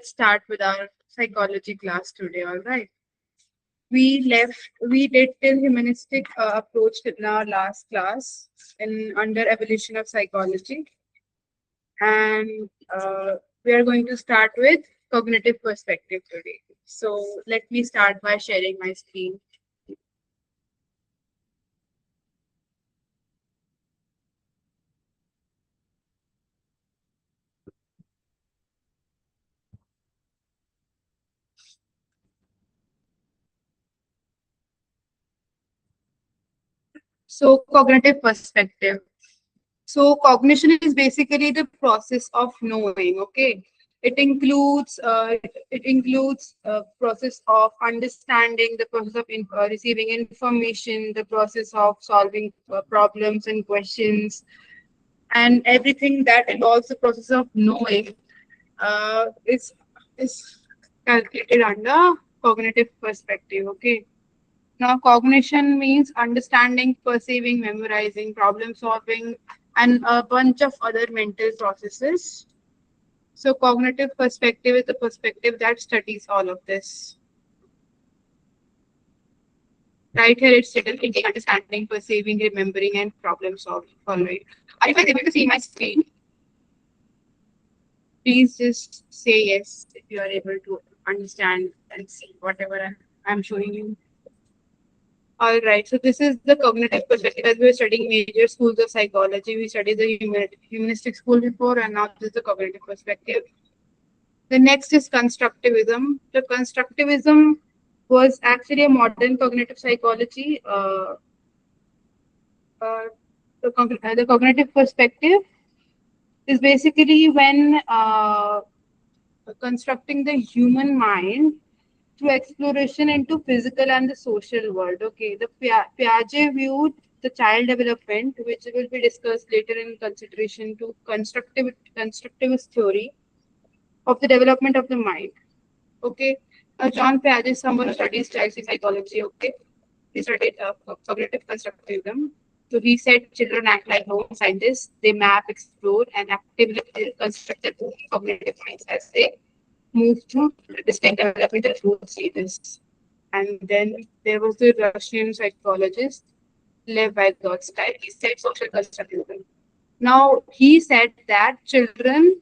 start with our psychology class today, all right? We did till humanistic approach in our last class in under evolution of psychology. And we are going to start with cognitive perspective today. So let me start by sharing my screen. So cognitive perspective. So cognition is basically the process of knowing. Okay, it includes process of understanding, the process of receiving information, the process of solving problems and questions, and everything that involves the process of knowing is calculated under cognitive perspective. Okay. Now, cognition means understanding, perceiving, memorizing, problem solving, and a bunch of other mental processes. So, cognitive perspective is the perspective that studies all of this. Right here, it's written thinking, understanding, perceiving, remembering, and problem solving. Are you guys able to see my screen? Please just say yes if you are able to understand and see whatever I'm showing you. All right, so this is the cognitive perspective. As we were studying major schools of psychology, we studied the humanistic school before, and now this is the cognitive perspective. The next is constructivism. The constructivism was actually a modern cognitive psychology. The cognitive perspective is basically when constructing the human mind through exploration into physical and the social world. Okay, the Piaget viewed the child development, which will be discussed later in consideration to constructivist theory of the development of the mind. Okay, John Piaget is someone who studies child psychology. Okay, he studied cognitive constructivism. So he said children act like home scientists. They map, explore, and actively construct their own cognitive minds as they move through distinct developmental growth stages. And then there was the Russian psychologist Lev Vygotsky. He said social constructivism. Now he said that children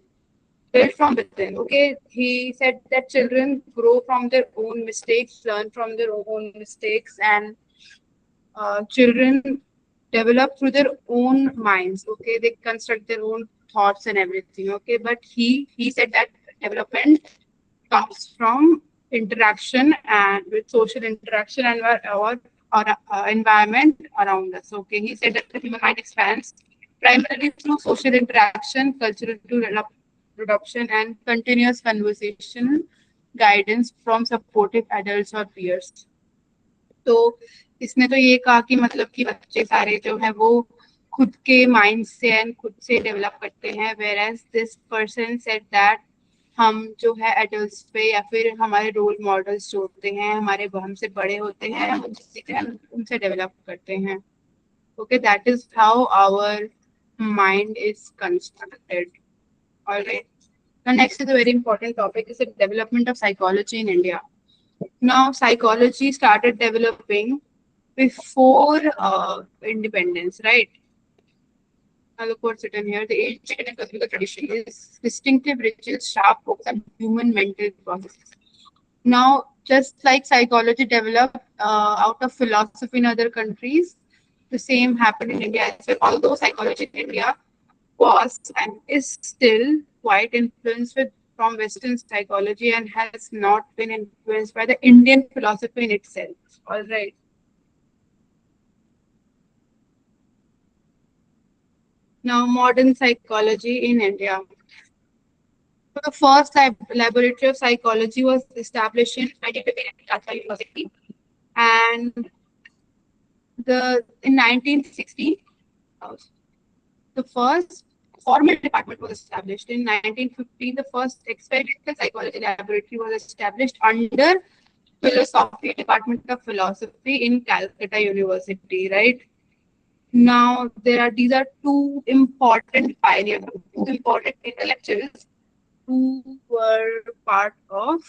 build from within. Okay, he said that children grow from their own mistakes, learn from their own mistakes, and children develop through their own minds. Okay, they construct their own thoughts and everything. Okay, but he said that development comes from interaction and with social interaction and our environment around us. Okay, he said that the human mind expands primarily through social interaction, cultural adoption, and continuous conversation guidance from supportive adults or peers. तो इसने तो ये कहा कि मतलब कि बच्चे सारे जो है वो खुद के माइंड से एंड खुद से डेवलप करते हैं whereas this person said that हम जो है एडल्ट्स पे या फिर हमारे रोल मॉडल्स जो होते हैं हमारे हमसे बड़े होते हैं हम सीखते हैं उनसे डेवलप करते हैं okay that is how our mind is constructed alright the next is a very important topic is the development of psychology in India. Now psychology started developing before independence, right? Now look what's written here. The ancient and classical tradition is distinctive, rituals, sharp focus on human mental processes. Now, just like psychology developed out of philosophy in other countries, the same happened in India as well. Although psychology in India was and is still quite influenced from Western psychology and has not been influenced by the Indian philosophy in itself. All right. Now, modern psychology in India. So the first laboratory of psychology was established in 1915 at Calcutta University, and in 1960, uh, the first formal department was established. In 1915, the first experimental psychology laboratory was established under philosophy department of philosophy in Calcutta University. Right now, these are two important pioneers, two important intellectuals who were part of,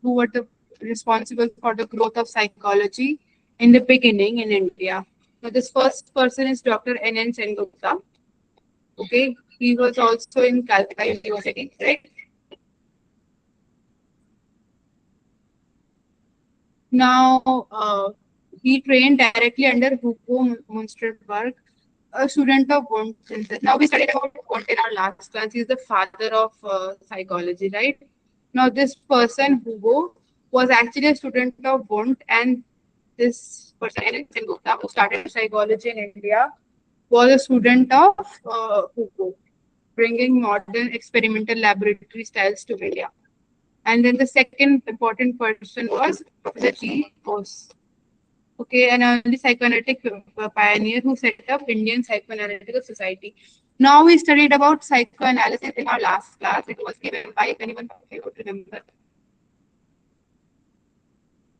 who were the responsible for the growth of psychology in the beginning in India. Now, this first person is Dr. N.N. Sengupta. Okay, he was also in Calcutta University, right? Now, he trained directly under Hugo Munsterberg, a student of Wundt. Now, we studied about Wundt in our last class. He's the father of psychology, right? Now, this person, Hugo, was actually a student of Wundt, and this person, N.N. Gupta, who started psychology in India, was a student of Hugo, bringing modern experimental laboratory styles to India. And then the second important person was Professor G. Bose. Okay, an early psychoanalytic pioneer who set up Indian Psychoanalytical Society. Now we studied about psychoanalysis in our last class. It was given by, if anyone would remember,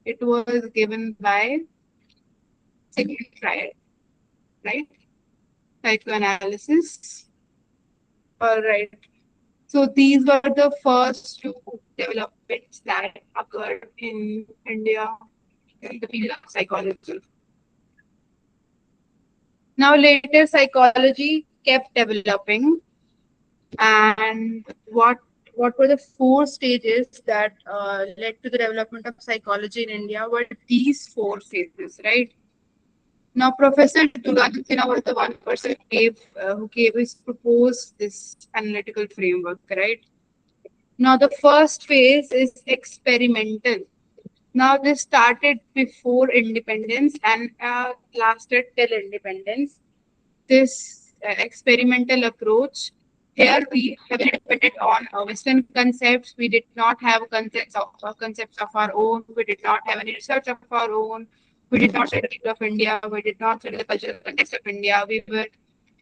it was given by Sigmund Freud, right? Psychoanalysis. All right. So these were the first two developments that occurred in India in the field of psychology. Now later psychology kept developing, and what were the four stages that led to the development of psychology in India were these four phases, right? Now Professor Durgadutina was the one person who gave his proposed this analytical framework, right? Now the first phase is experimental. Now this started before independence and lasted till independence. This experimental approach. Here we heavily depended on Western concepts. We did not have concepts of our own. We did not have any research of our own. We did not study the people of India. We did not study the cultural context of India. We were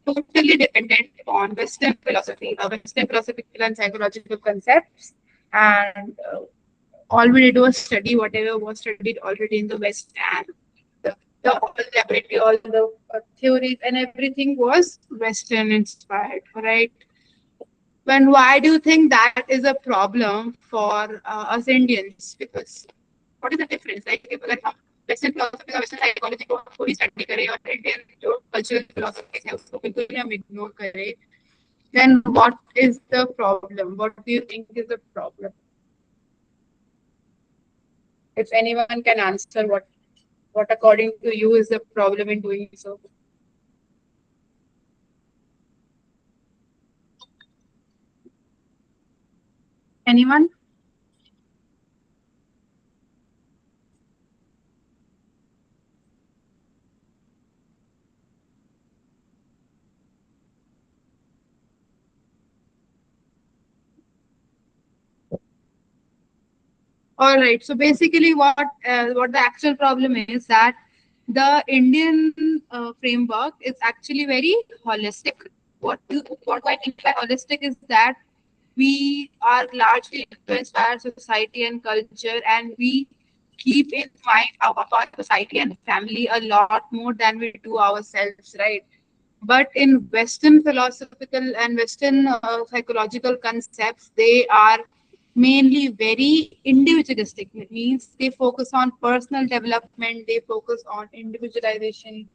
totally dependent on Western philosophy, Western philosophical and psychological concepts, and all we did was study whatever was studied already in the West, and the whole laboratory, all the theories and everything was Western inspired, right? When why do you think that is a problem for us Indians? Because what is the difference? Like if अगर हम Western philosophy or Western psychology को पूरी study करें और Indian जो cultural philosophy है उसको बिल्कुल भी हम ignore करें, then what is the problem? What do you think is the problem? If anyone can answer what according to you is the problem in doing so. Anyone? All right. So basically, what the actual problem is that the Indian framework is actually very holistic. What I think by holistic is that we are largely influenced by our society and culture, and we keep in mind our society and family a lot more than we do ourselves, right? But in Western philosophical and Western psychological concepts, they are mainly very individualistic. It means they focus on personal development, they focus on individualization,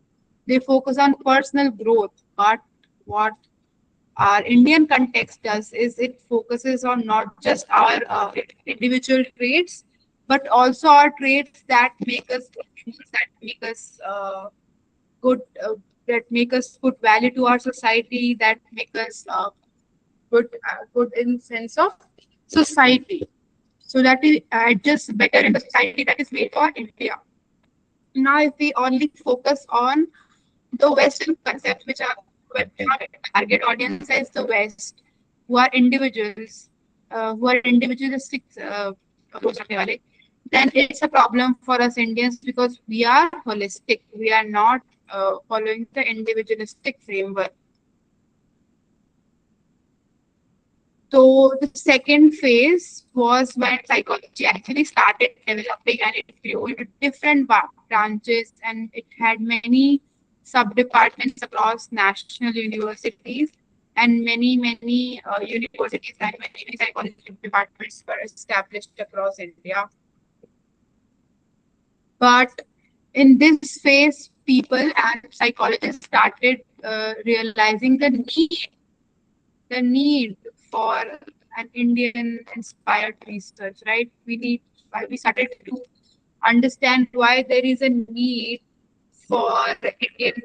they focus on personal growth. But what our Indian context does is it focuses on not just our individual traits, but also our traits that make us that make us good, that make us put value to our society, that make us good in sense of society, so that we adjust better in the society that is made for India. Now, if we only focus on the Western concepts, which are target audience is the West, who are individualistic approach रखने वाले, then it's a problem for us Indians because we are holistic. We are not following the individualistic framework. So the second phase was when psychology actually started developing and it grew into different branches, and it had many sub-departments across national universities, and many universities and many psychology departments were established across India. But in this phase, people and psychologists started realizing the need for an Indian inspired research, right? We started to understand why there is a need for Indian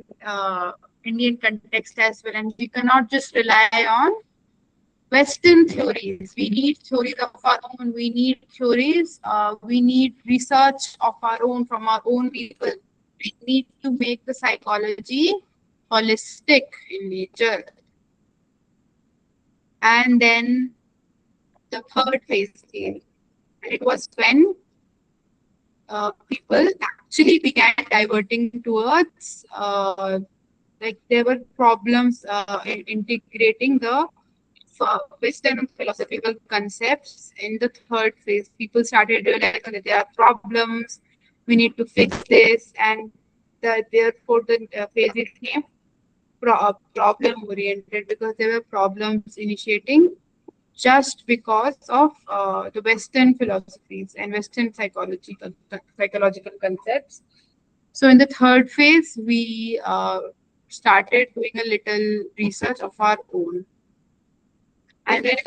Indian context as well, and we cannot just rely on Western theories. We need theories of our own. We need theories. We need research of our own from our own people. We need to make the psychology holistic in nature. And then the third phase came. And it was when people actually began diverting towards, like there were problems in integrating the Western philosophical concepts in the third phase. People started realizing that there are problems, we need to fix this, and therefore the phase became problem oriented because there were problems initiating just because of the Western philosophies and Western psychological concepts. So in the third phase, we started doing a little research of our own. And then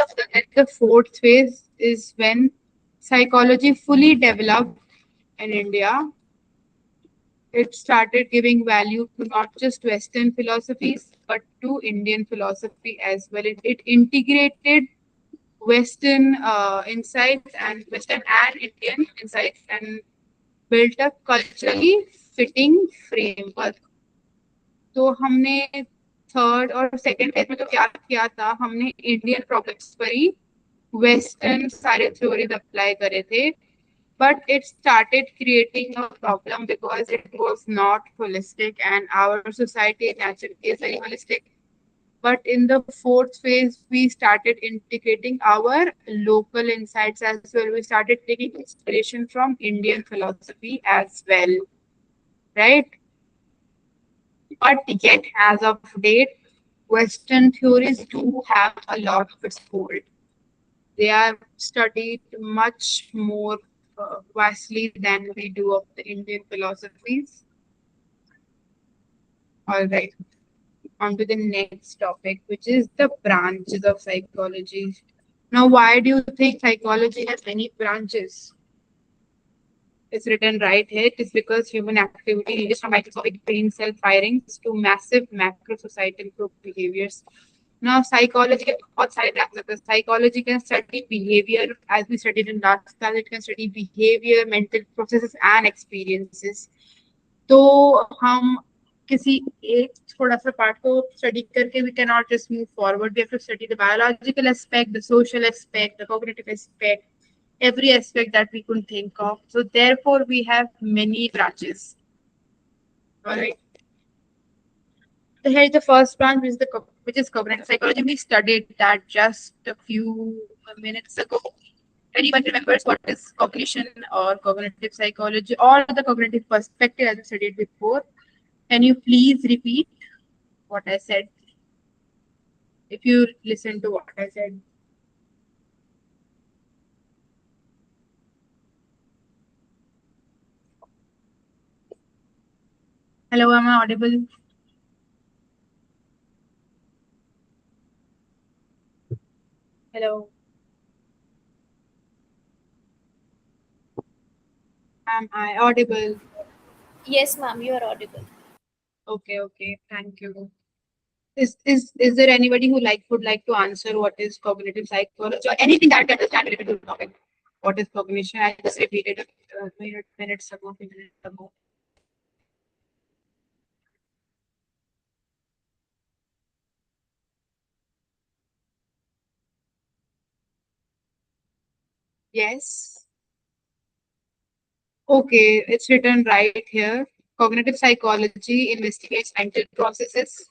the fourth phase is when psychology fully developed in India. It started giving value to not just Western philosophies, but to Indian philosophy as well. It integrated Western insights and Western and Indian insights and built a culturally fitting framework. तो हमने third और second phase में तो क्या किया था, हमने Indian problems पर ही वेस्टर्न सारे थ्योरीज अप्लाई करे थे, but it started creating a problem because it was not holistic and our society naturally is very holistic. But in the fourth phase, we started integrating our local insights as well. We started taking inspiration from Indian philosophy as well, right? But yet, as of date, Western theories do have a lot of its hold. They are studied much more vastly than we do of the Indian philosophies. All right, on to the next topic, which is the branches of psychology. Now, why do you think psychology has many branches? It's written right here. It is because human activity ranges from microscopic brain cell firings to massive macro societal group behaviors. Now, psychology के बहुत सारे branches होते हैं. Psychology can study behavior, as we studied in last class. It can study behavior, mental processes, and experiences. तो हम किसी एक थोड़ा सा पार्ट को स्टडी करके we cannot just move forward. We have to study the biological aspect, the social aspect, the cognitive aspect, every aspect that we could think of. So therefore, we have many branches. All right. So here's the first branch, which is cognitive psychology. We studied that just a few minutes ago. Anyone remembers what is cognition or cognitive psychology or the cognitive perspective as we studied before? Can you please repeat what I said? If you listen to what I said. Hello, am I audible? Hello. Am I audible? Yes, ma'am, you are audible. Okay, thank you. Is there anybody who would like to answer what is cognitive psychology or anything that can understand related to the topic? What is cognition? I just repeated it minutes ago, few minutes ago. Yes. Okay, it's written right here. Cognitive psychology investigates mental processes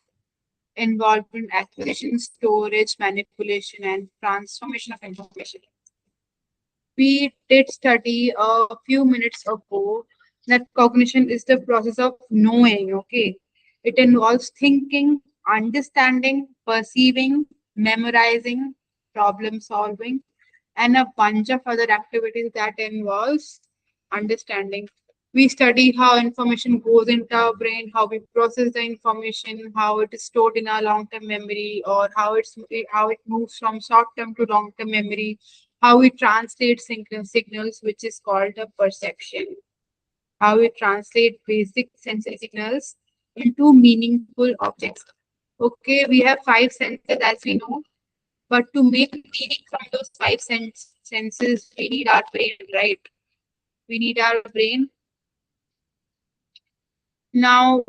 involved in acquisition, storage, manipulation, and transformation of information. We did study a few minutes ago that cognition is the process of knowing, okay? It involves thinking, understanding, perceiving, memorizing, problem solving, and a bunch of other activities that involves understanding. We study how information goes into our brain, how we process the information, how it is stored in our long-term memory, or how it moves from short-term to long-term memory, how we translate signals, which is called a perception, how we translate basic sensory signals into meaningful objects. Okay, we have five senses as we know, but to make meaning from those senses, we need our brain, right? We need our brain. Now,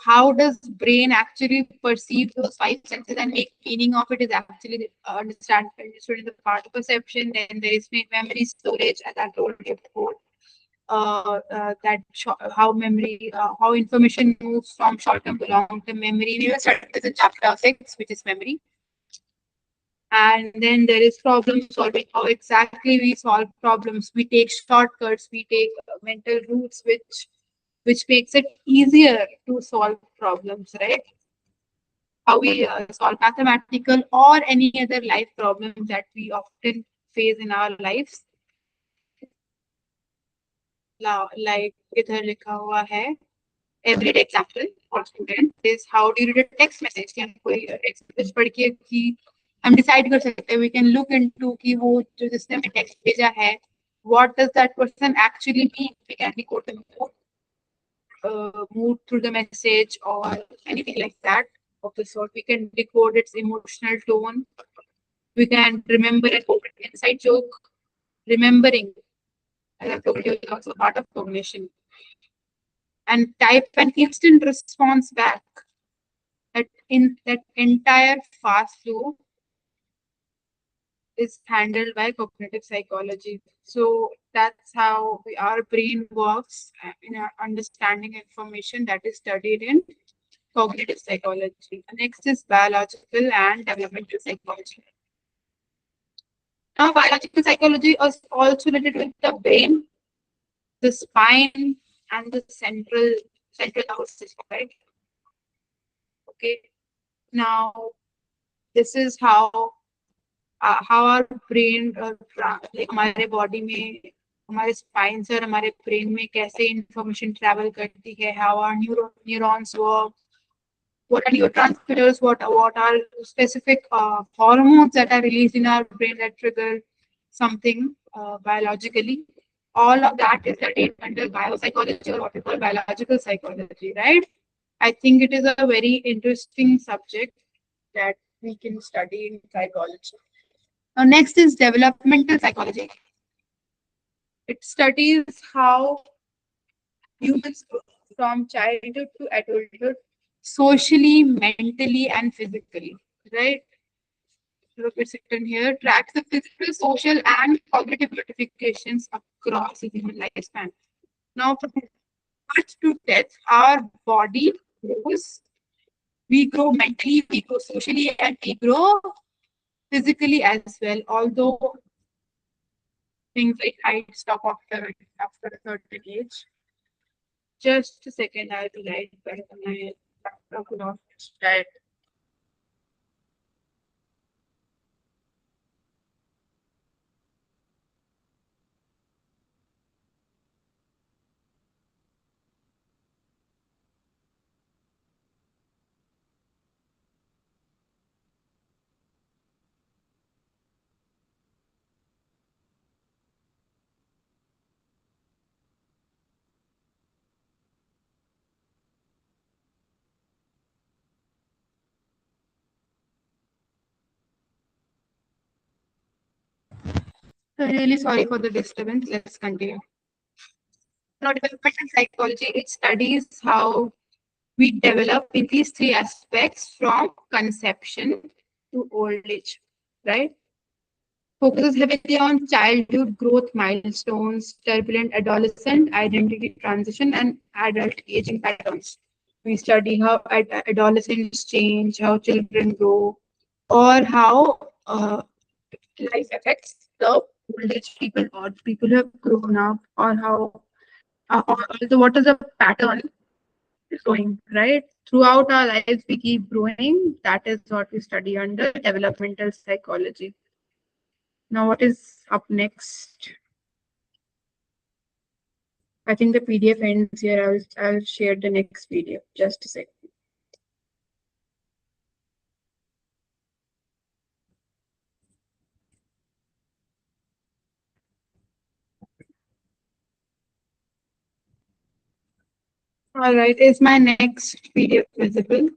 how does brain actually perceive those five senses and make meaning of it is actually understood in the part of perception. Then there is memory storage, as I told you before. How information moves from short-term to long-term memory. We will start this in chapter 6, which is memory. And then there is problem solving, how exactly we solve problems. We take shortcuts, we take mental routes, which makes it easier to solve problems, right? How we solve mathematical or any other life problems that we often face in our lives. Like इधर लिखा हुआ है everyday example for student is how do you read a text message. कि हम कोई text message पढ़ के कि हम decide कर सकते हैं, we can look into कि वो जो जिसने हमें text भेजा है, what does that person actually mean. We can decode the mood through the message or anything like that of the sort. We can decode its emotional tone. We can remember an inside joke. Remembering, as I told you, is also part of cognition. And type an instant response back. That entire fast flow is handled by cognitive psychology. So that's how our brain works in our understanding information that is studied in cognitive psychology. Next is biological and developmental psychology. Now, biological psychology is also related with the brain, the spine, and the central nervous system, right? Okay. Now, this is how our brain like हमारे body में, हमारे spine से और हमारे brain में कैसे information travel करती है, how our neurons work, what are neurotransmitters, what are specific hormones that are released in our brain that trigger something biologically. All of that is studied under biopsychology or what we call biological psychology, right? I think it is a very interesting subject that we can study in psychology. Now, next is developmental psychology. It studies how humans grow from childhood to adulthood, socially, mentally, and physically, right? Look, it's written here, tracks the physical, social, and cognitive modifications across the human lifespan. Now, from birth to death, our body grows. We grow mentally, we grow socially, and we grow physically as well. Although things like height stop after a certain age. Just a second, I'll be right back. My laptop could not start. Really sorry for the disturbance. Let's continue. Now, developmental psychology, it studies how we develop in these three aspects from conception to old age, right? Focuses heavily on childhood growth milestones, turbulent adolescent identity transition, and adult aging patterns. We study how adolescents change, how children grow, or how life affects the old age people or people who have grown up, or how, also what is the pattern growing, right? Throughout our lives, we keep growing. That is what we study under developmental psychology. Now, what is up next? I think the PDF ends here. I'll share the next PDF. Just a second. All right. Is my next PDF visible?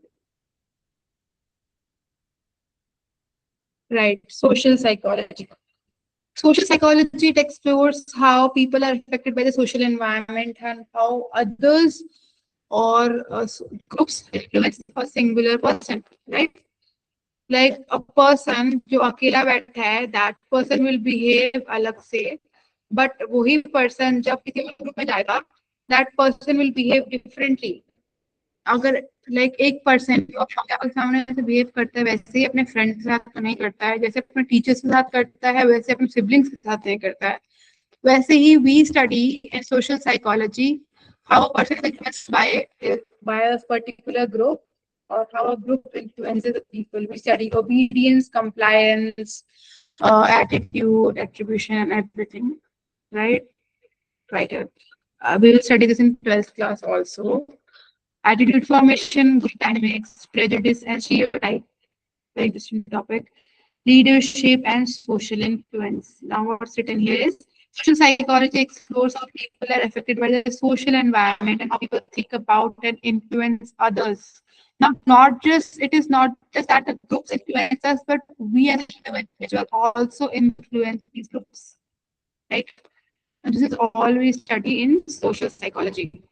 Right. Social psychology. Social psychology, it explores how people are affected by the social environment and how others or groups influence a singular person, right? Like a person जो अकेला बैठा है, that person will behave अलग से, but वही person जब किसी और group में जाएगा, that person will behave differently. अगर लाइक एक पर्सन सामने से बिहेव करता है वैसे ही अपने फ्रेंड के साथ नहीं करता है, जैसे अपने टीचर्स के साथ करता है वैसे अपने सिबलिंग्स के साथ नहीं करता है, वैसे ही we study in social psychology how a person is influenced by a particular group or how a group influences the people. We study obedience, compliance, attitude, attribution, and everything, right? Right. We will study this in 12th class also. Attitude formation, group dynamics, prejudice, and stereotype. Very interesting topic. Leadership and social influence. Now, what's written here is social psychology explores how people are affected by the social environment and how people think about and influence others. Now, not just it is not just that the groups influence us, but we as individuals also influence these groups, right? And this is all we study in social psychology,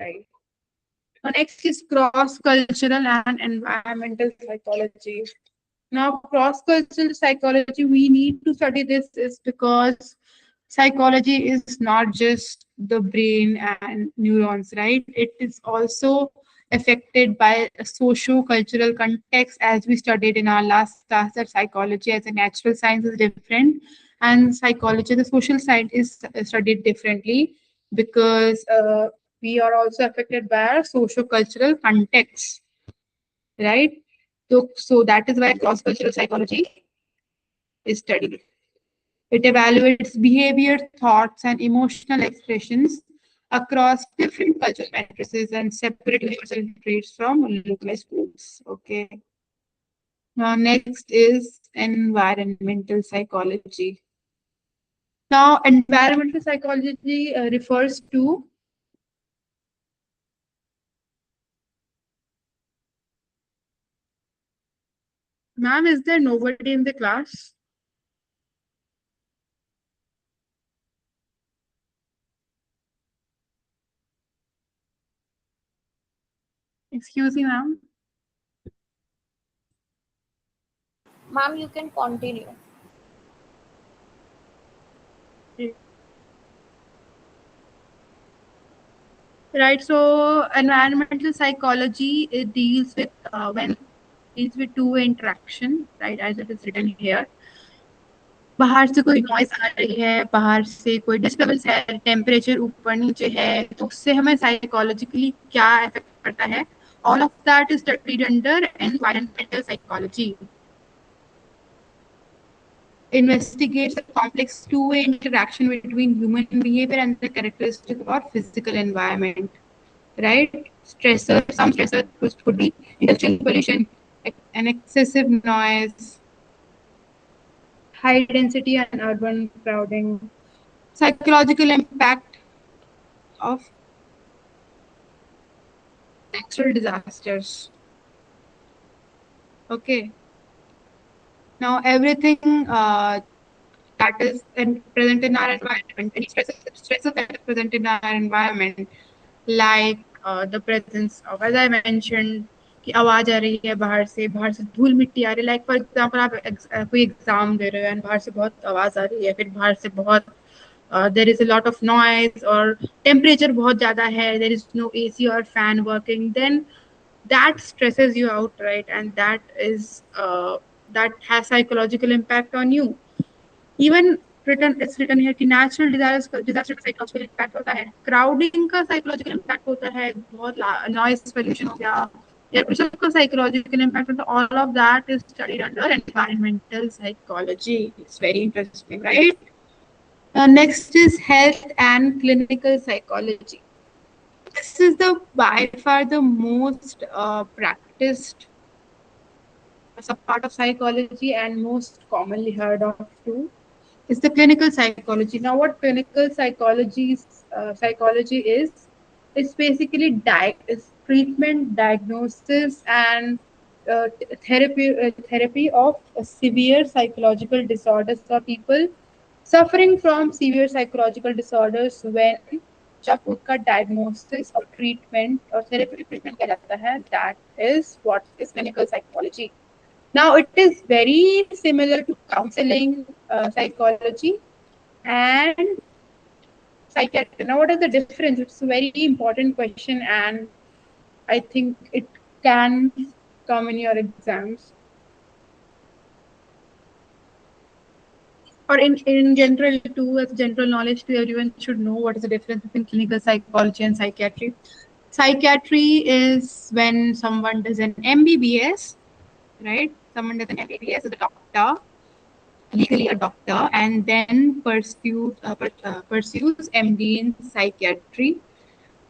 right? Next is cross-cultural and environmental psychology. Now, cross-cultural psychology, we need to study this is because psychology is not just the brain and neurons, right? It is also affected by a socio-cultural context, as we studied in our last class, that psychology as a natural science is different, and psychology, the social side, is studied differently because we are also affected by our socio-cultural context, right? So that is why cross-cultural psychology is studied. It evaluates behavior, thoughts, and emotional expressions across different cultural matrices and separate universal traits from localized groups. Okay. Now, next is environmental psychology. Now, environmental psychology refers to ma'am, is there nobody in the class? Excuse me, ma'am. Ma'am, you can continue. Right. So environmental psychology, it deals with deals with two-way interaction, right? As it is written here. बाहर से कोई noise आ रही है, बाहर से कोई disturbance है, temperature ऊपर नीचे है, तो उससे हमें साइकोलॉजिकली क्या इफेक्ट पड़ता है, all of that is studied under environmental psychology. Investigates the complex two-way interaction between human behavior and the characteristics of our physical environment, right? Stressor, some stressor could be industrial pollution, an excessive noise, high density and urban crowding, psychological impact of natural disasters. Okay. Now everything that is present in our environment, any stresses that are present in our environment, like the presence of, as I mentioned, कि आवाज आ रही है बाहर से धूल मिट्टी आ रही है, लाइक फॉर एग्जांपल आप कोई एग्जाम दे रहे हो एंड बाहर से बहुत आवाज आ रही है, फिर बाहर से बहुत there is a lot of noise or temperature बहुत ज़्यादा है, there is no AC or fan working, then that stresses you out, right? And that is that has psychological impact on you. Even it's written here कि natural disaster का psychological impact होता है, crowding का psychological impact होता है, बहुत noise pollution हो गया, या कुछ का psychological impact होता है. All of that is studied under environmental psychology. It's very interesting, right? Next is health and clinical psychology. This is the by far the most practiced subpart of psychology and most commonly heard of too. Is the clinical psychology. Now, what clinical psychology is? It's basically is treatment, diagnosis, and therapy of severe psychological disorders for people suffering from severe psychological disorders when जब उनका diagnosis और treatment और therapeutic treatment किया जाता है, that is what is clinical psychology. Now, it is very similar to counseling psychology and psychiatry. Now, what is the difference? It's a very important question, and I think it can come in your exams. Or in general too, as general knowledge too, everyone should know what is the difference between clinical psychology and psychiatry. Psychiatry is when someone does an MBBS, right? Someone does an MBBS as a doctor, legally a doctor, and then pursues MD in psychiatry,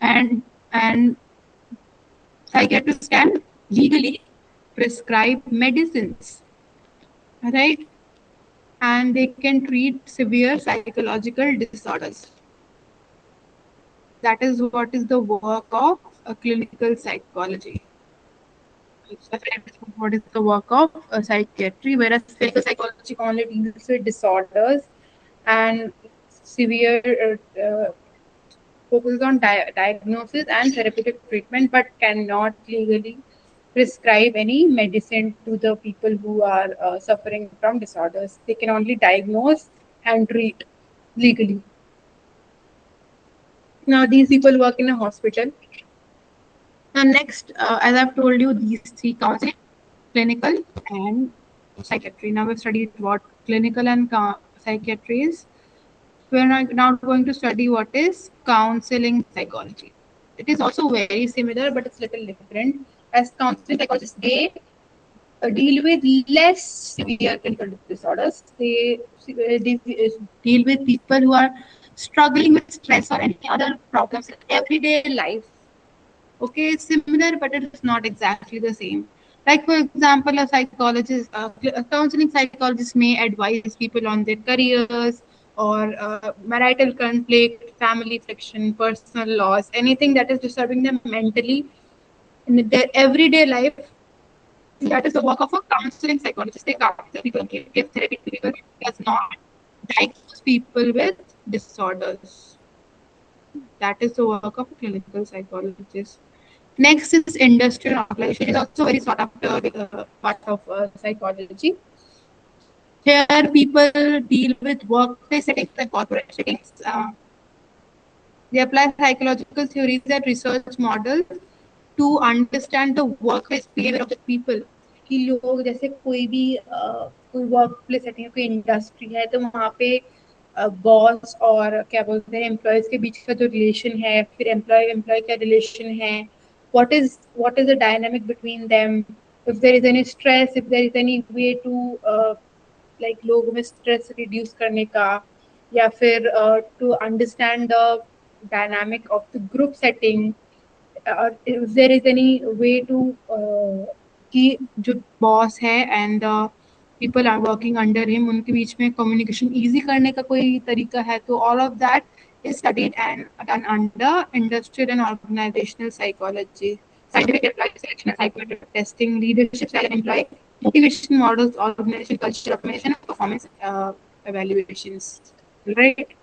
and psychiatrists can legally prescribe medicines, right? And they can treat severe psychological disorders. That is what is the work of a clinical psychology. What is the work of a psychiatry, whereas clinical psychology only deals with disorders and severe focuses on diagnosis and therapeutic treatment, but cannot legally prescribe any medicine to the people who are suffering from disorders. They can only diagnose and treat legally. Now, these people work in a hospital. And next, as I've told you, these three counseling, clinical, and psychiatry. Now, we've studied what clinical and psychiatry is. We're now going to study what is counseling psychology. It is also very similar, but it's a little different. As counseling psychologists, they deal with less severe clinical disorders. They deal with people who are struggling with stress or any other problems in everyday life. Okay, it's similar, but it is not exactly the same. Like, for example, a counseling psychologist may advise people on their careers or marital conflict, family friction, personal loss, anything that is disturbing them mentally in their everyday life. That is the work of a counseling psychologist. They counsel people, give therapy to people, does not diagnose people with disorders. That is the work of a clinical psychologist. Next is industrial organization. It is also very sought after part of psychology. Here, people deal with workplace settings and corporate settings. They apply psychological theories and research models to understand the workplace behavior of the people. कि लोग जैसे कोई work place setting है, कोई industry है, तो वहाँ पे बॉस और क्या बोलते हैं एम्प्लॉयज के बीच का जो रिलेशन है, फिर एम्प्लॉय का रिलेशन है, what is the dynamic between them, if there is any stress, if there is any way to like लोगों में stress reduce करने का, या फिर to understand the dynamic of the group setting, if there is any way to कि जो boss है and people are working under him, उनके बीच में communication easy करने का कोई तरीका है, तो all of that is studied and done under industrial and organizational psychology. Scientific employee selection and psychometric testing, leadership style and employee motivation models, organization culture, automation, and performance evaluations. Right?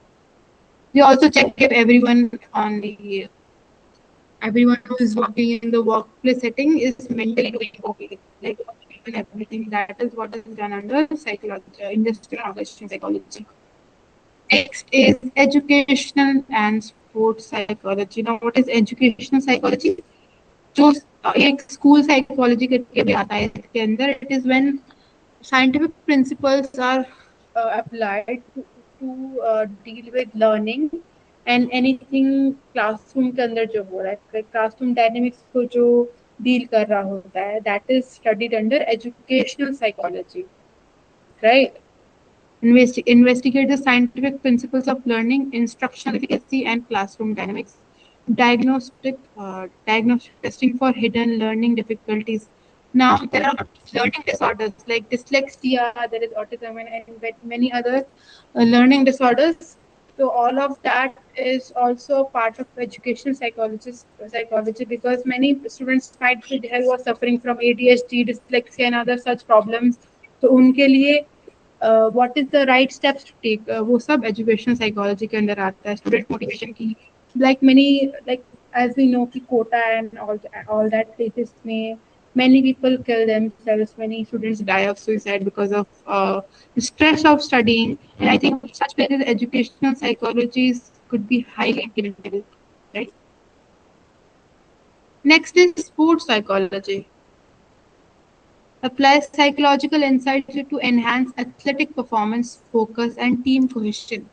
They also check if everyone who is working in the workplace setting is mentally doing okay, like and everything. That is what is done under psychology, industrial organization psychology. Next is educational and sports psychology. Now, what is educational psychology? जो एक school psychology के भी आता है इसके अंदर, it is when scientific principles are applied to deal with learning and anything classroom के अंदर जो हो रहा है, classroom dynamics को जो deal कर रहा होता है, that is studied under educational psychology, right? Investigate the scientific principles of learning, instructional efficacy, and classroom dynamics. Diagnostic testing for hidden learning difficulties. Now, there are learning disorders like dyslexia, there is autism, and many other learning disorders. So, all of that is also part of educational psychology because many students might be there who are suffering from ADHD, dyslexia, and other such problems. तो उनके लिए what is the right steps to take, वो सब educational psychology के अंदर आता है. Student motivation की, like many, like as we know कि quota and all that places में many people kill themselves, many students die of suicide because of stress of studying, and I think such places educational psychologies could be highly implementable, right? Next is sports psychology. Applies psychological insights to enhance athletic performance, focus, and team cohesion.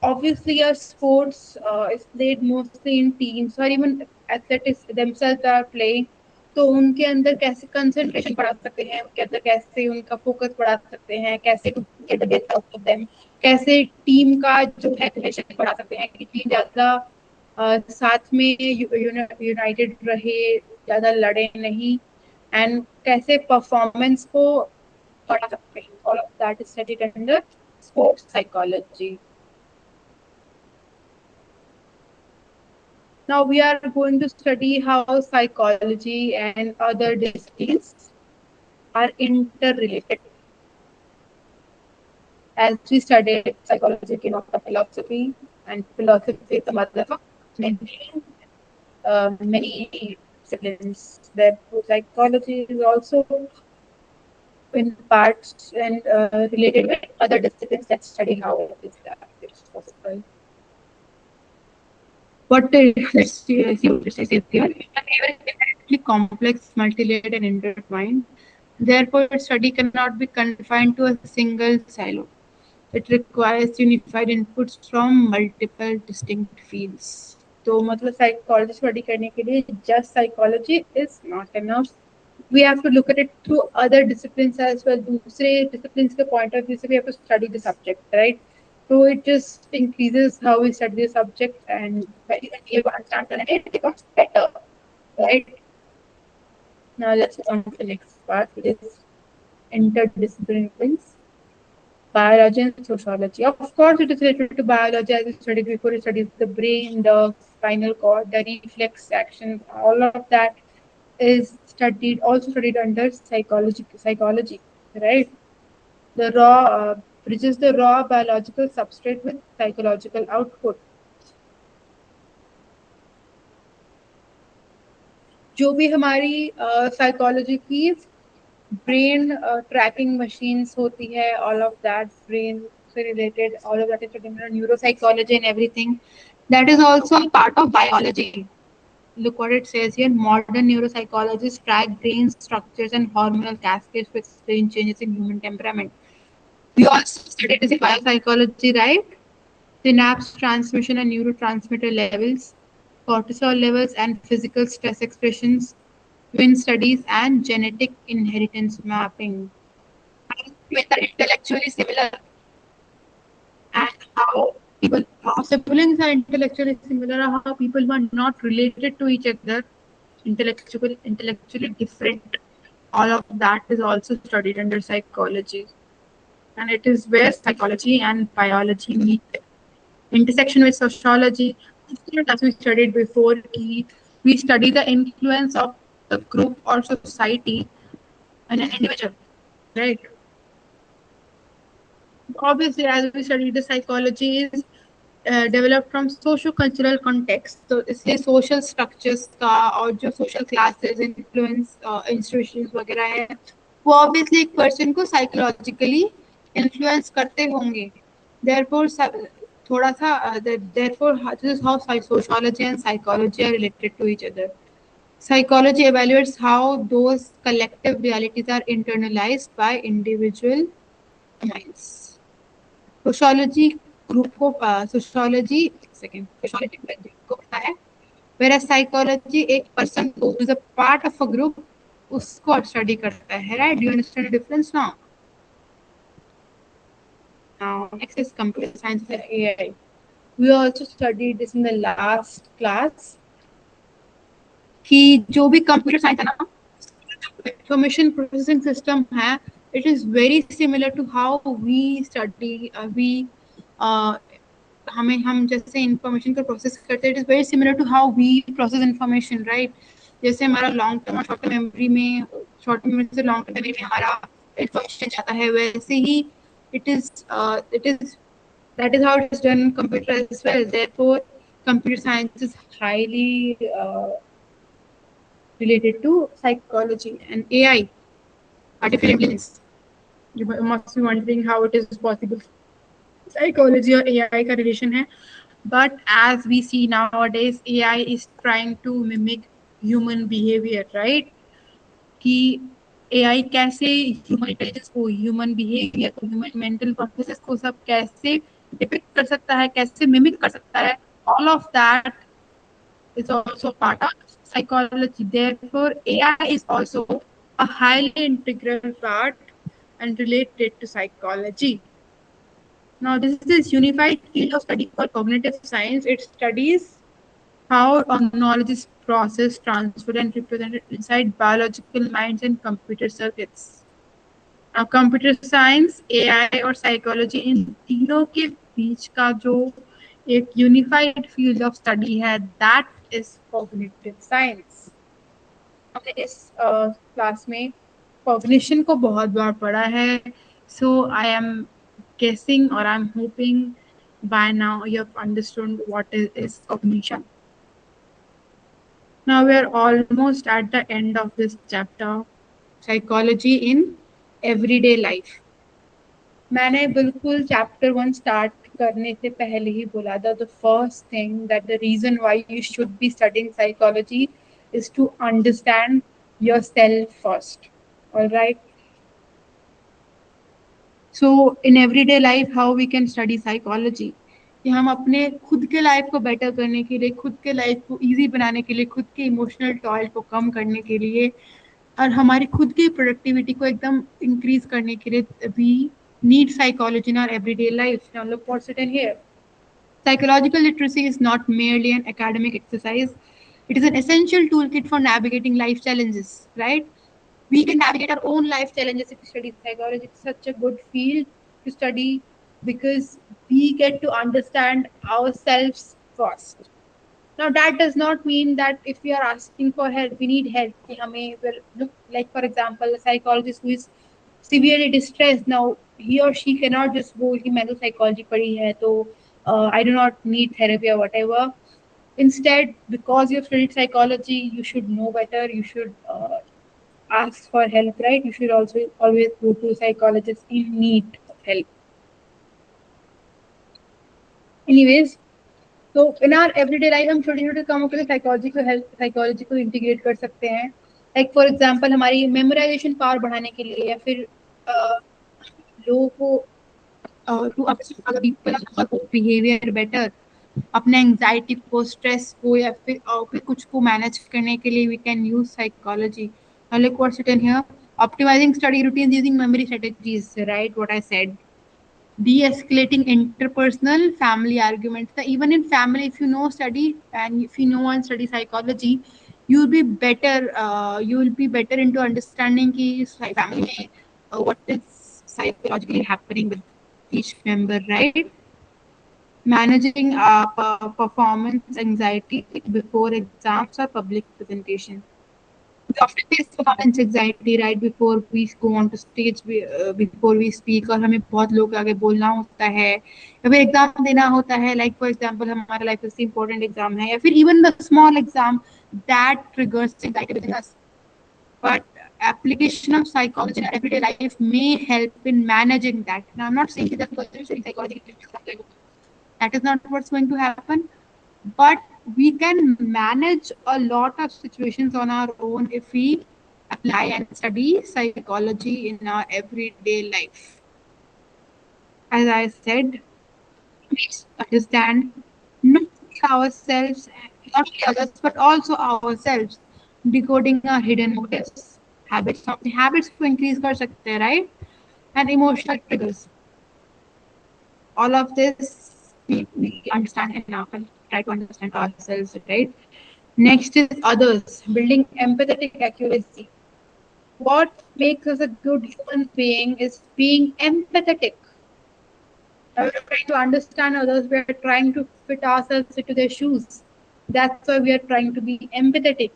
Obviously, a sports is played mostly in teams, or even athletics themselves are playing. तो उनके अंदर कैसे concentration बढ़ा सकते हैं, उनके अंदर कैसे उनका फोकस बढ़ा सकते हैं, कैसे get the best out of them, कैसे टीम का जो है cohesion बढ़ा सकते हैं कि टीम ज्यादा साथ में यूनाइटेड रहे, ज्यादा लड़े नहीं, एंड कैसे परफॉर्मेंस को बढ़ा सकते हैं. All of that is studied under sports psychology. Now we are going to study how psychology and other disciplines are interrelated. As we studied psychology came out of philosophy, and philosophy is the mother of many disciplines. Therefore, psychology is also in parts and related with other disciplines that study how it's possible. Let's see what it says here. Inherently complex, multi-layered, and intertwined. Therefore, study cannot be confined to a single silo. It requires unified inputs from multiple distinct fields. तो मतलब psychology study करने के लिए just psychology is not enough. We have to look at it through other disciplines as well. दूसरे disciplines के point of view से we have to study the subject, right? So it just increases how we study the subject, and when you understand it, it becomes better, right? Now let's move on to the next part, which is interdisciplinary things. Biology and sociology. Of course, it is related to biology as we studied before. It studies the brain, the spinal cord, the reflex actions. All of that is also studied under psychology, right? The bridges the raw biological substrate with psychological output. जो भी हमारी psychology की brain trekking machines होती है, all of that brain से related, all of that is studied under neuropsychology and everything. That is also a part of biology. Look what it says here. Modern neuropsychologists track brain structures and hormonal cascades to explain changes in human temperament. We also studied this in biopsychology, right? Synapse transmission and neurotransmitter levels, cortisol levels, and physical stress expressions, twin studies, and genetic inheritance mapping. Twins are intellectually similar, and how siblings are intellectually similar, how people who are not related to each other, intellectually different. All of that is also studied under psychology, and it is where psychology and biology meet. Intersection with sociology, as we studied before, we study the influence of the group or society on an individual, right? Obviously, as we study, the psychology is developed from socio-cultural context. So इसलिए social structures का और जो social classes, influence, institutions वगैरह है, वो obviously एक person को psychologically influence करते होंगे. Therefore, थोड़ा सा therefore this is how sociology and psychology are related to each other. Psychology evaluates how those collective realities are internalized by individual minds. Sociology group को सोशियोलॉजी सेकंड सोशियोलॉजी को पढ़ता है, whereas psychology एक person को is a part of a group उसको study करता है, right? Do you understand the difference now? Now next is computer science and AI. We also studied this in the last class कि जो भी computer science है ना, information processing system है, it is very similar to how we study we हम जैसे information को process करते हैं, it is very similar to how we process information, right? जैसे हमारा लॉन्ग टर्म और शॉर्ट टर्म मेमोरी में, शॉर्ट टर्म मेमोरी से लॉन्ग टर्म मेमोरी में हमारा इंफॉर्मेशन जाता है, वैसे ही it is that is how it is done in computer as well. Therefore, computer science is highly related to psychology and AI, artificial intelligence. You must be wondering how it is possible. Psychology or AI का relation है, but as we see nowadays, AI is trying to mimic human behavior, right? कि AI कैसे human intelligence को, human behaviour को, human mental processes को सब कैसे depict कर सकता है, कैसे मिमिक कर सकता है, all of that is also part of psychology. Therefore, AI is also a highly integral part and related to psychology. Now, this is unified field of study called cognitive science. It studies how knowledge is processed, transferred, and represented inside biological minds and computer circuits. Now, computer science, AI और psychology, इन तीनों के बीच का जो एक unified field of study है, that is cognitive science. हमने इस class में कॉग्निशन को बहुत बार पढ़ा है, so I am guessing or I'm hoping by now you have understood what is cognition. Now we are almost at the end of this chapter, psychology in everyday life. मैंने बिल्कुल chapter 1 start करने से पहले ही बोला था, the first thing that the reason why you should be studying psychology is to understand yourself first. Alright, so in everyday life how we can study psychology, कि हम अपने खुद के लाइफ को बेटर करने के लिए, खुद के लाइफ को इजी बनाने के लिए, खुद के इमोशनल टॉयल को कम करने के लिए और हमारी खुद की प्रोडक्टिविटी को एकदम इंक्रीज करने के लिए we need psychology in our everyday life. Now look what's written here. Psychological literacy is not merely an academic exercise. It is an essential toolkit for navigating life challenges, right? We can navigate our own life challenges if we study psychology. It's such a good field to study because we get to understand ourselves first. Now that does not mean that if we are asking for help, we need help. Well, look, like for example, a psychologist who is severely distressed, now he or she cannot just go कि मैंने psychology पढ़ी है तो I do not need therapy or whatever. Instead, because you've studied psychology, you should know better. You should ask for help, right? You should also always go to a psychologist in need of help. Anyways, तो इन are everyday life हम छोटे छोटे कामों के लिए psychology को integrate कर सकते हैं. लाइक फॉर एग्जांपल हमारी मेमोराइजेशन पावर बढ़ाने के लिए, या फिर लोगों को टू बिहेवियर बेटर, अपने एंजाइटी को, स्ट्रेस को, या फिर कुछ को मैनेज करने के लिए we can use psychology. Look what's written here. Optimizing study routines using memory strategies, right? What I said. De-escalating interpersonal family arguments. So even in family, if you know study and if you know and study psychology, you'll be better. You'll be better into understanding ki family mein, what is psychologically happening with each member, right? Managing performance anxiety before exams or public presentation. We often face performance anxiety right before we go on to stage, before we speak, और हमें बहुत लोग आगे बोलना होता है या फिर एग्जाम देना होता है. लाइक फॉर एग्जांपल हमारा लाइफ से इंपॉर्टेंट एग्जाम है या फिर even the small exam that triggers anxiety with us. But application of psychology in everyday life may help in managing that. Now, I'm not saying that because you're studying psychology, that is not what's going to happen. But we can manage a lot of situations on our own if we apply and study psychology in our everyday life. as I said, please understand not only ourselves, not only others, but also ourselves, decoding our hidden motives, habits को increase कर सकते हैं, right? And emotional triggers. All of this we understand enough and try to understand ourselves, right? Next is others, building empathetic accuracy. What makes us a good human being is being empathetic. We're trying to understand others, we are trying to fit ourselves into their shoes. That's why we are trying to be empathetic.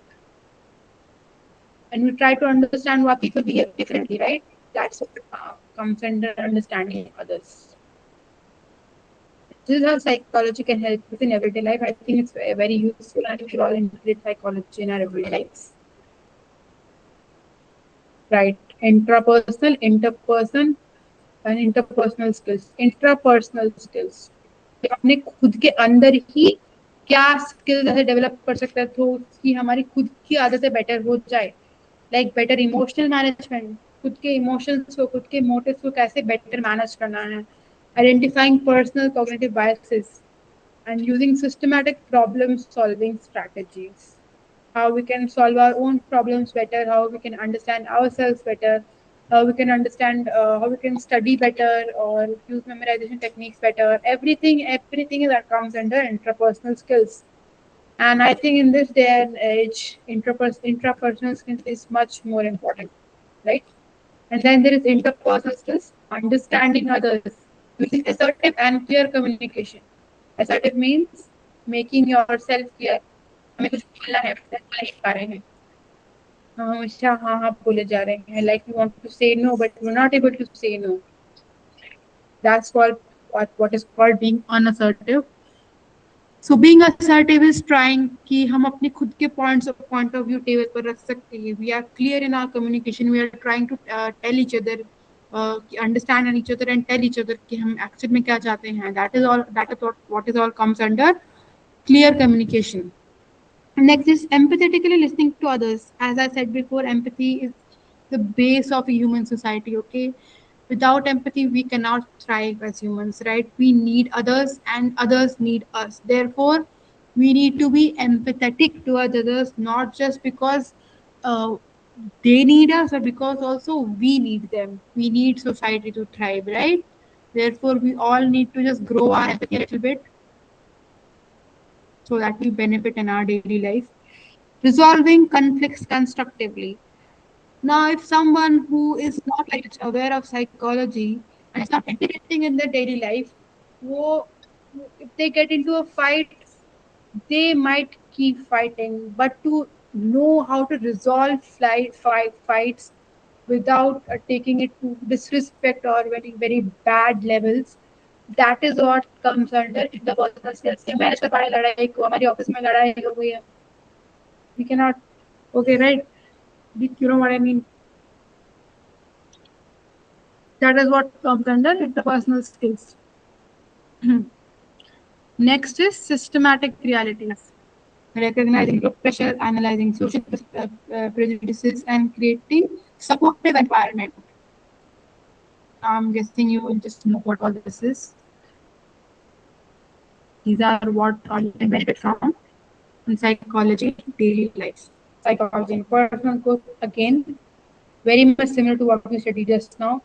And we try to understand why people behave differently, right? That's what comes under understanding others. This is how psychology can help us in everyday life. I think it's very useful and we should all integrate psychology in our everyday lives. Right. Intrapersonal, interperson and interpersonal skills. Intrapersonal skills. अपने खुद के अंदर ही क्या skills ऐसे develop कर सकते हैं तो उसकी हमारी खुद की आदतें बेटर हो जाए. लाइक बेटर इमोशनल मैनेजमेंट, खुद के इमोशंस को, खुद के मोटिव्स को कैसे बेटर मैनेज करना है. Identifying personal cognitive biases and using systematic problem solving strategies. How we can solve our own problems better, how we can understand ourselves better, how we can understand how we can study better or use memorization techniques better. Everything that comes under intrapersonal skills. And I think in this day and age, intrapersonal skills is much more important, right? And then there is interpersonal skills, understanding others, using assertive and clear communication. Assertive means making yourself clear. हमें कुछ बोलना है but बोल नहीं पा रहे हैं. हम हमेशा हाँ हाँ बोले जा रहे हैं. Like we want to say no but we're not able to say no. That's what is called being unassertive. So being assertive is trying कि हम अपने खुद के point of view टेबल पर रख सकते हैं. We are clear in our communication. We are trying to tell each other, understand each other and tell each other कि हम actually में क्या चाहते हैं. That is all. That is what is all comes under clear communication. Next is empathetically listening to others. As I said before, empathy is the base of a human society. Okay, without empathy, we cannot thrive as humans, right? We need others, and others need us. Therefore, we need to be empathetic towards others, not just because uh, they need us, but because also we need them. We need society to thrive, right? Therefore, we all need to just grow our empathy a little bit so that we benefit in our daily life. Resolving conflicts constructively. Now, if someone who is not like aware of psychology and is not integrating in their daily life, wo, if they get into a fight, they might keep fighting. But to know how to resolve fights without taking it to disrespect or very bad levels, that is what comes under the personal skills. कि manage कर पा रहे हैं लड़ाई को, हमारी office में लड़ाई हो गई है, we cannot. Okay, right? You know what I mean? That is what comes under interpersonal skills. Next is systematic realities. Recognizing group pressure, analyzing social prejudices, and creating supportive environment. I'm guessing you will just know what all this is. These are what all you can benefit from in psychology, daily life. Psychology and personal growth, again, very much similar to what we studied just now.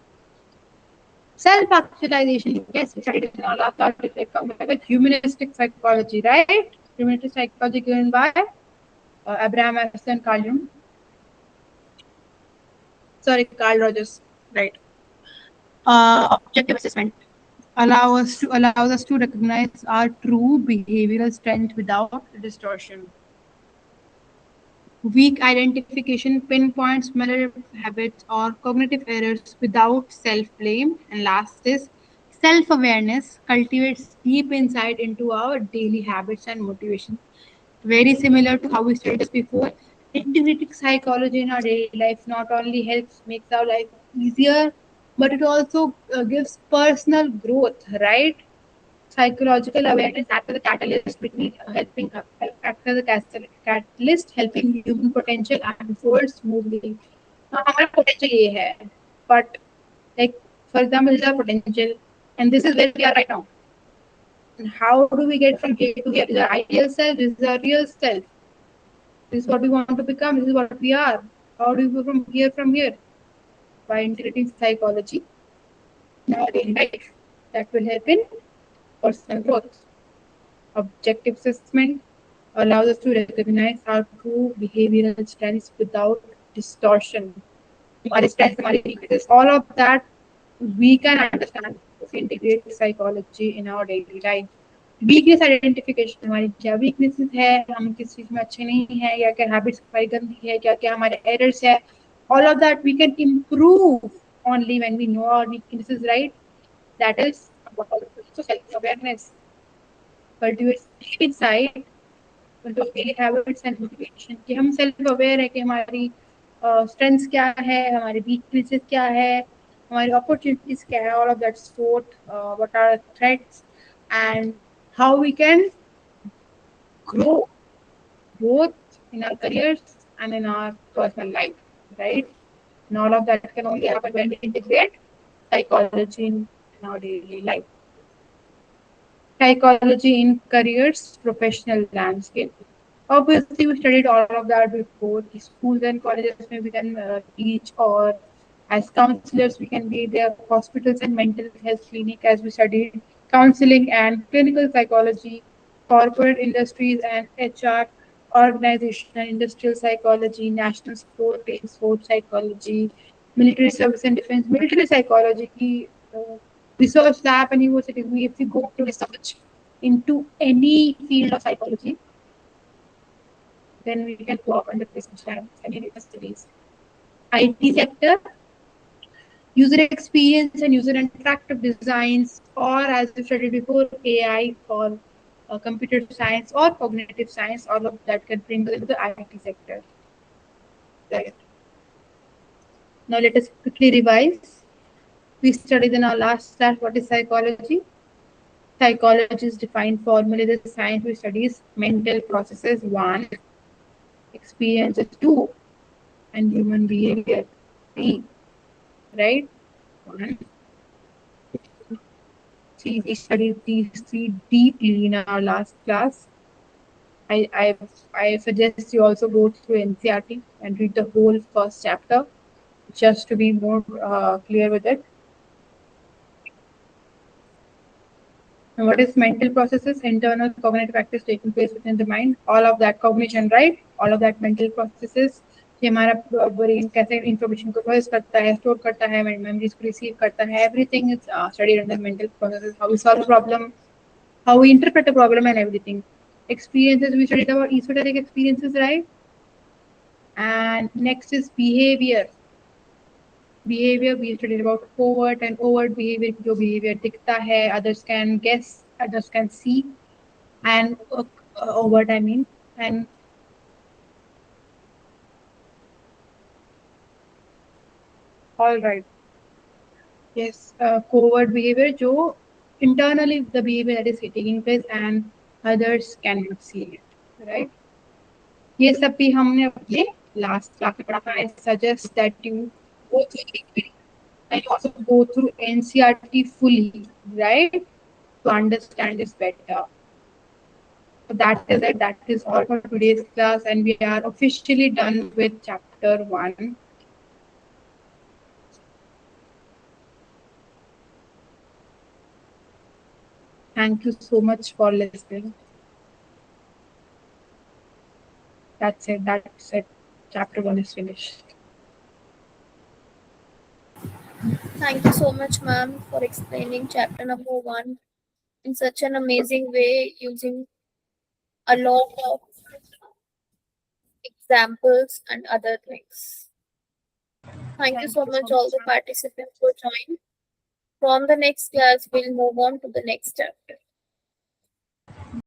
Self-actualization, yes, we studied in our last class, with humanistic psychology, right? Humanistic psychology given by Abraham Maslow and Carl Jung. Sorry, Carl Rogers, right? Objective assessment allows us to recognize our true behavioral strength without distortion. Weak identification pinpoints maladaptive habits or cognitive errors without self-blame. And last is self-awareness cultivates deep insight into our daily habits and motivations. Very similar to how we studied this before. Integrating psychology in our daily life not only helps makes our life easier, but it also gives personal growth, right? Psychological awareness acts as a catalyst between acts as a catalyst helping human potential unfold smoothly. हाँ, हमारा potential ये है, but like for example, this is our potential, And this is where we are right now. And how do we get from here to here? This is our ideal self, this is our real self. This is what we want to become, this is what we are. How do we go from here? By integrating psychology in our daily life. That will help in personal growth. Objective assessment allows us to recognize our true behavioral strengths without distortion. Our strengths, our weaknesses, all of that we can understand if we integrate psychology in our daily life. Weakness identification, हमारी क्या weaknesses है, हम किस चीज में अच्छे नहीं है, या क्या हैबिट्स हमारी गंदी है, क्या क्या हमारे एरर्स है, all of that we can improve only when we know our weaknesses, right? That is also self-awareness. Cultivate deep insight into daily habits and motivation. कि हम self aware है कि हमारी strengths क्या है, हमारी weaknesses क्या है, हमारी opportunities क्या है, all of that sort, what are threats and how we can grow both in our careers and in our personal life, right? And all of that can only happen when we integrate psychology in our daily life. Psychology in careers, professional landscape. Obviously, we studied all of that before. The schools and colleges where we can teach, or as counselors, we can be there. Hospitals and mental health clinic, as we studied counseling and clinical psychology, corporate industries and HR, organizational industrial psychology, national sport team sports psychology, military service and defense, military psychology. की, research lab and university, if we go to research into any field of psychology, then we can go up under research labs and universities. IT sector, user experience and user interactive designs, or as we studied before, AI or computer science or cognitive science, all of that can bring into the IT sector. Right. Now let us quickly revise. We studied in our last class what is psychology. Psychology is defined formally the science which studies mental processes, 1, experiences, 2, and human behavior, 3. Right? 1. See, we studied these 3 deeply in our last class. I suggest you also go through NCERT and read the whole first chapter just to be more clear with it. And what is mental processes? Internal cognitive activities taking place within the mind. All of that cognition, right? All of that mental processes. कि हमारा brain कैसे information को process करता है, store करता है, memories को receive करता है, everything is studied under mental processes. How we solve problem, how we interpret a problem and everything. Experiences, we studied about esoteric experiences, right? And next is behavior. Behavior, we studied about covert and overt behavior. जो behavior दिखता है, others can guess, others can see, and overt I mean, and all right. Yes, covert behavior जो internally the behavior that is taking place and others cannot see it, right? ये सब भी हमने अपने last class में पढ़ा था. I suggest that you go through it and you also go through NCERT fully, right? To understand this better. So that is it. That is all for today's class, and we are officially done with chapter 1. Thank you so much for listening. That's it. That's it. Chapter 1 is finished. Thank you so much, ma'am, for explaining chapter number 1 in such an amazing way using a lot of examples and other things. Thank you so much, all the participants, for joining. From the next class, we'll move on to the next chapter.